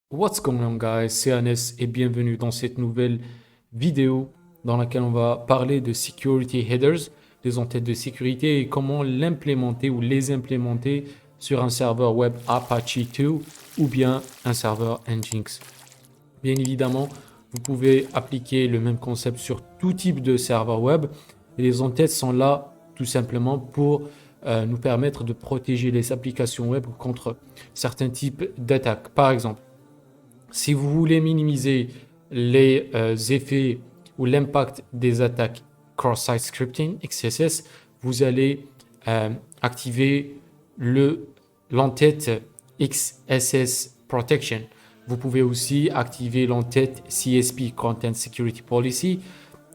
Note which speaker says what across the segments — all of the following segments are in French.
Speaker 1: What's going on guys, c'est Anes et bienvenue dans cette nouvelle vidéo dans laquelle on va parler de security headers, des entêtes de sécurité et comment l'implémenter ou les implémenter sur un serveur web Apache 2 ou bien un serveur Nginx. Bien évidemment, vous pouvez appliquer le même concept sur tout type de serveur web et les entêtes sont là tout simplement pour nous permettre de protéger les applications web contre certains types d'attaques. Par exemple, si vous voulez minimiser les effets ou l'impact des attaques cross-site scripting, XSS, vous allez activer l'entête XSS Protection. Vous pouvez aussi activer l'entête CSP, Content Security Policy.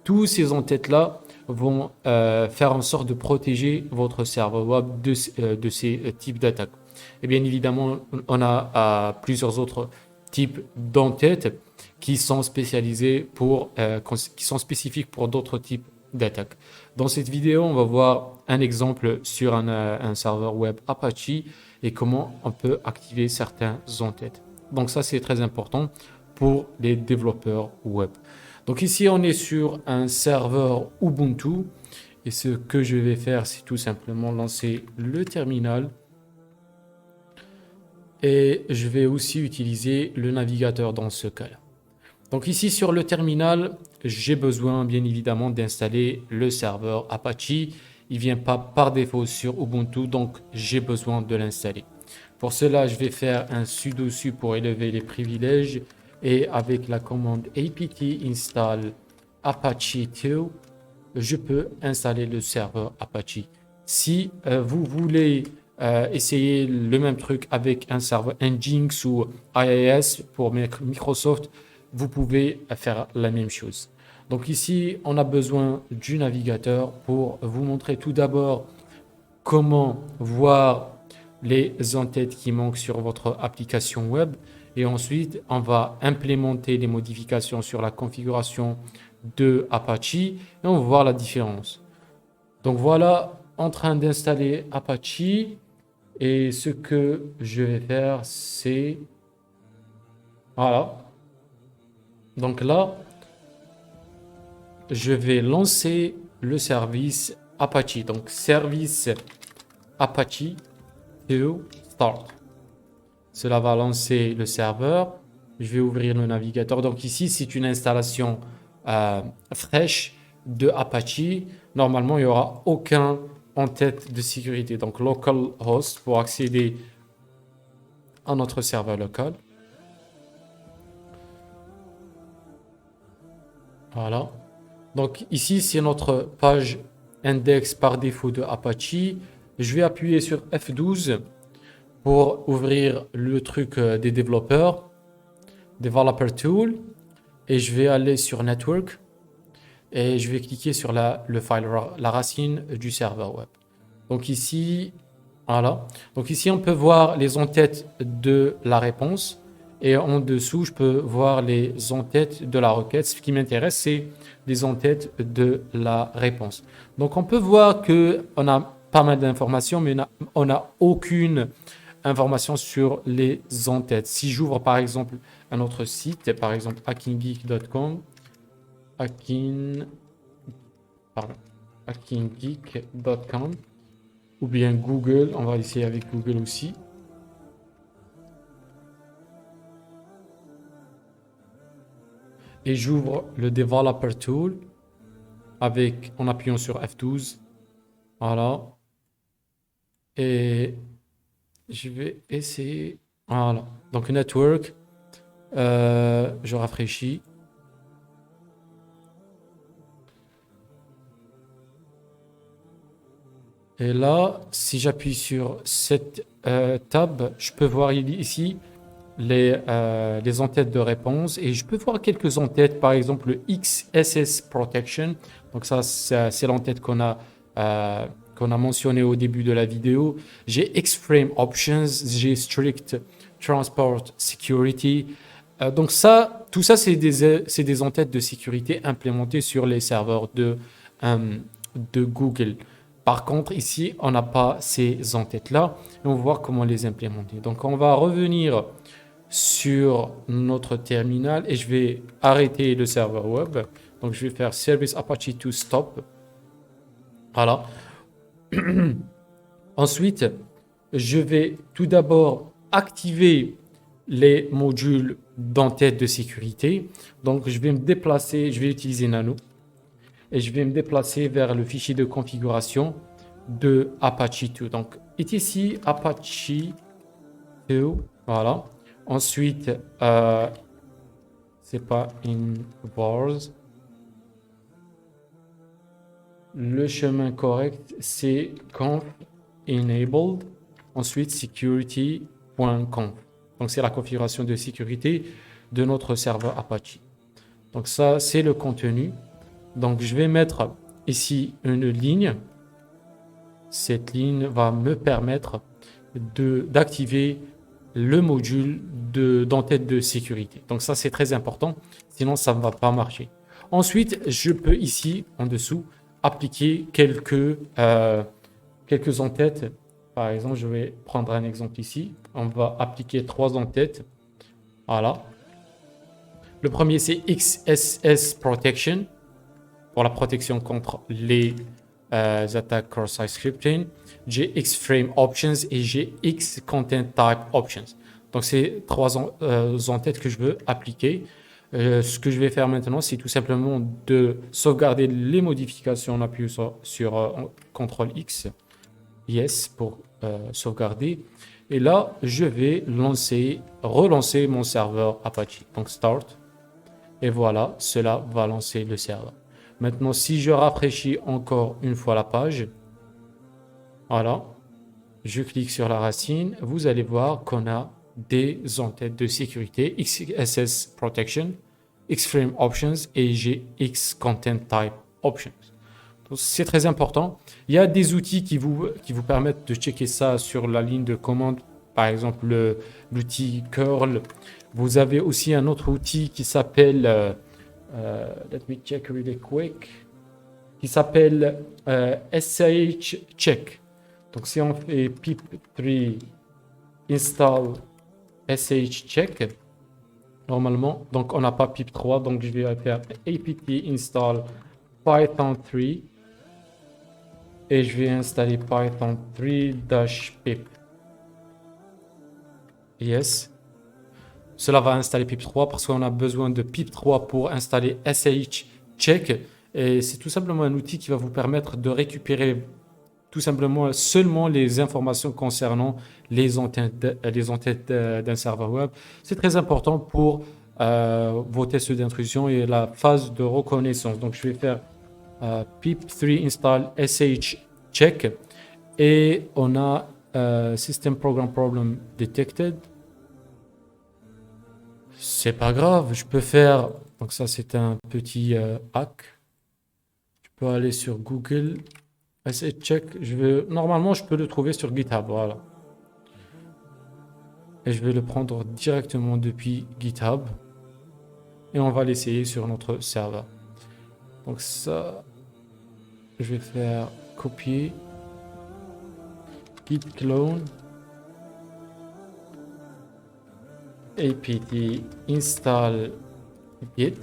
Speaker 1: Tous ces entêtes-là vont faire en sorte de protéger votre serveur web de ces types d'attaques. Et bien évidemment, on a plusieurs autres types d'entêtes qui sont spécialisées qui sont spécifiques pour d'autres types d'attaques. Dans cette vidéo, on va voir un exemple sur un serveur web Apache et comment on peut activer certains entêtes. Donc ça, c'est très important pour les développeurs web. Donc ici, on est sur un serveur Ubuntu et ce que je vais faire, c'est tout simplement lancer le terminal. Et je vais aussi utiliser le navigateur dans ce cas-là. Donc ici sur le terminal, j'ai besoin bien évidemment d'installer le serveur Apache. Il ne vient pas par défaut sur Ubuntu, donc j'ai besoin de l'installer. Pour cela, je vais faire un sudo su pour élever les privilèges. Et avec la commande apt install Apache 2, je peux installer le serveur Apache. Si vous voulez essayer le même truc avec un serveur Nginx ou IIS pour Microsoft, vous pouvez faire la même chose. Donc ici, on a besoin du navigateur pour vous montrer tout d'abord comment voir les entêtes qui manquent sur votre application web. Et ensuite, on va implémenter les modifications sur la configuration de Apache et on va voir la différence. Donc voilà, en train d'installer Apache. Et ce que je vais faire, c'est... Voilà. Donc là, je vais lancer le service Apache. Donc, service Apache to start. Cela va lancer le serveur. Je vais ouvrir le navigateur. Donc ici, c'est une installation fraîche de Apache. Normalement, il n'y aura aucun entête de sécurité. Donc localhost pour accéder à notre serveur local. Voilà. Donc ici, c'est notre page index par défaut de Apache. Je vais appuyer sur F12 pour ouvrir le truc des développeurs, Developer Tool, et je vais aller sur Network et je vais cliquer sur la racine du serveur web. Donc ici, voilà. Donc ici, on peut voir les entêtes de la réponse et en dessous, je peux voir les entêtes de la requête. Ce qui m'intéresse, c'est les entêtes de la réponse. Donc on peut voir que on a pas mal d'informations, mais on n'a aucune information sur les entêtes. Si j'ouvre par exemple un autre site, par exemple hackinggeek.com, hackinggeek.com, ou bien Google, on va essayer avec Google aussi. Et j'ouvre le Developer Tool en appuyant sur F12. Voilà. Et je vais essayer. Voilà. Donc Network. Je rafraîchis. Et là, si j'appuie sur cette tab, je peux voir ici les entêtes de réponse et je peux voir quelques entêtes, par exemple le XSS Protection. Donc ça, c'est l'entête qu'on a mentionné au début de la vidéo. J'ai Xframe Options, j'ai Strict Transport Security. Donc ça, tout ça, c'est des entêtes de sécurité implémentées sur les serveurs de Google. Par contre, ici, on n'a pas ces entêtes-là. Et on va voir comment les implémenter. Donc, on va revenir sur notre terminal et je vais arrêter le serveur web. Donc, je vais faire service Apache to stop. Voilà. Ensuite, je vais tout d'abord activer les modules d'entête de sécurité. Donc, je vais me déplacer, je vais utiliser Nano et je vais me déplacer vers le fichier de configuration de Apache 2. Donc, etc Apache 2, voilà. Ensuite, c'est pas in vars. Le chemin correct, c'est conf enabled, ensuite security.conf. Donc, c'est la configuration de sécurité de notre serveur Apache. Donc, ça, c'est le contenu. Donc, je vais mettre ici une ligne. Cette ligne va me permettre d'activer le module d'entête de sécurité. Donc, ça, c'est très important. Sinon, ça ne va pas marcher. Ensuite, je peux ici, en dessous, appliquer quelques entêtes. Par exemple, je vais prendre un exemple ici. On va appliquer 3 entêtes. Voilà. Le premier, c'est XSS Protection pour la protection contre les attaques cross-site scripting. J'ai Xframe Options et j'ai Xcontent Type Options. Donc, c'est 3 entêtes que je veux appliquer. Ce que je vais faire maintenant, c'est tout simplement de sauvegarder les modifications en appuyant sur CTRL X, yes, pour sauvegarder. Et là, je vais relancer mon serveur Apache. Donc, Start. Et voilà, cela va lancer le serveur. Maintenant, si je rafraîchis encore une fois la page, voilà, je clique sur la racine, vous allez voir qu'on a des entêtes de sécurité, XSS Protection, Xframe Options et j'ai Xcontent Type Options. C'est très important. Il y a des outils qui vous permettent de checker ça sur la ligne de commande, par exemple l'outil curl. Vous avez aussi un autre outil qui s'appelle, let me check really quick, qui s'appelle SH Check. Donc si on fait pip3 install SH Check, normalement, donc on n'a pas pip3, donc je vais faire apt install python 3 et je vais installer python 3-pip. Yes. Cela va installer pip3 parce qu'on a besoin de pip3 pour installer SH Check. Et c'est tout simplement un outil qui va vous permettre de récupérer tout simplement seulement les informations concernant les entêtes d'un serveur web. C'est très important pour vos tests d'intrusion et la phase de reconnaissance. Donc, je vais faire pip3 install sh check et on a system program problem detected. C'est pas grave, je peux faire. Donc, ça, c'est un petit hack. Je peux aller sur Google. SH check, normalement, je peux le trouver sur GitHub, voilà. Et je vais le prendre directement depuis GitHub. Et on va l'essayer sur notre serveur. Donc ça, je vais faire copier, git clone, apt install git.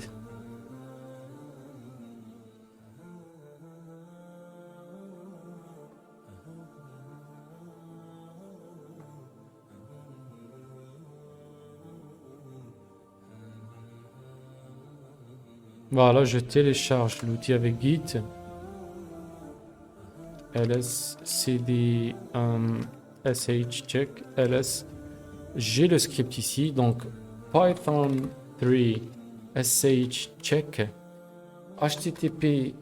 Speaker 1: Voilà, je télécharge l'outil avec Git. ls cd sh check ls. J'ai le script ici, donc python 3 sh check http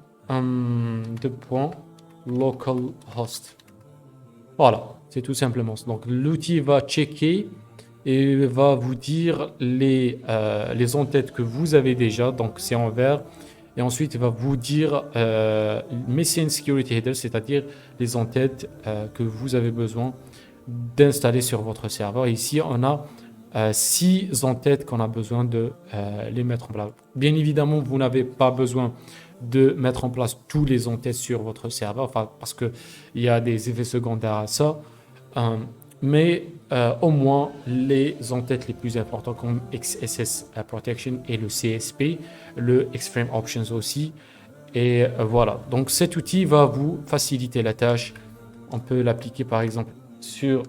Speaker 1: localhost. Voilà, c'est tout simplement. Donc l'outil va checker et va vous dire les entêtes que vous avez déjà, donc c'est en vert, et ensuite il va vous dire Missing Security Header, c'est-à-dire les entêtes que vous avez besoin d'installer sur votre serveur. Et ici, on a 6 entêtes qu'on a besoin de les mettre en place. Bien évidemment, vous n'avez pas besoin de mettre en place tous les entêtes sur votre serveur, parce qu'il y a des effets secondaires à ça. mais au moins les entêtes les plus importantes comme XSS Protection et le CSP, le Extreme Options aussi. Et voilà, donc cet outil va vous faciliter la tâche. On peut l'appliquer par exemple sur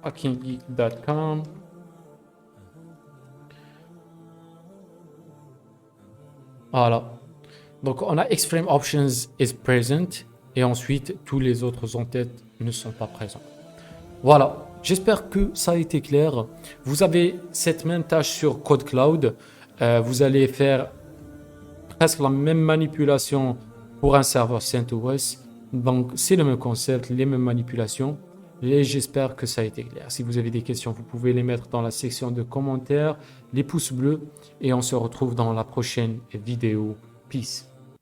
Speaker 1: hackinggeek.com. Voilà. Donc on a Extreme Options is present et ensuite tous les autres entêtes ne sont pas présents. Voilà, j'espère que ça a été clair. Vous avez cette même tâche sur Code Cloud. Vous allez faire presque la même manipulation pour un serveur CentOS. Donc c'est le même concept, les mêmes manipulations. Et j'espère que ça a été clair. Si vous avez des questions, vous pouvez les mettre dans la section de commentaires, les pouces bleus. Et on se retrouve dans la prochaine vidéo. Peace.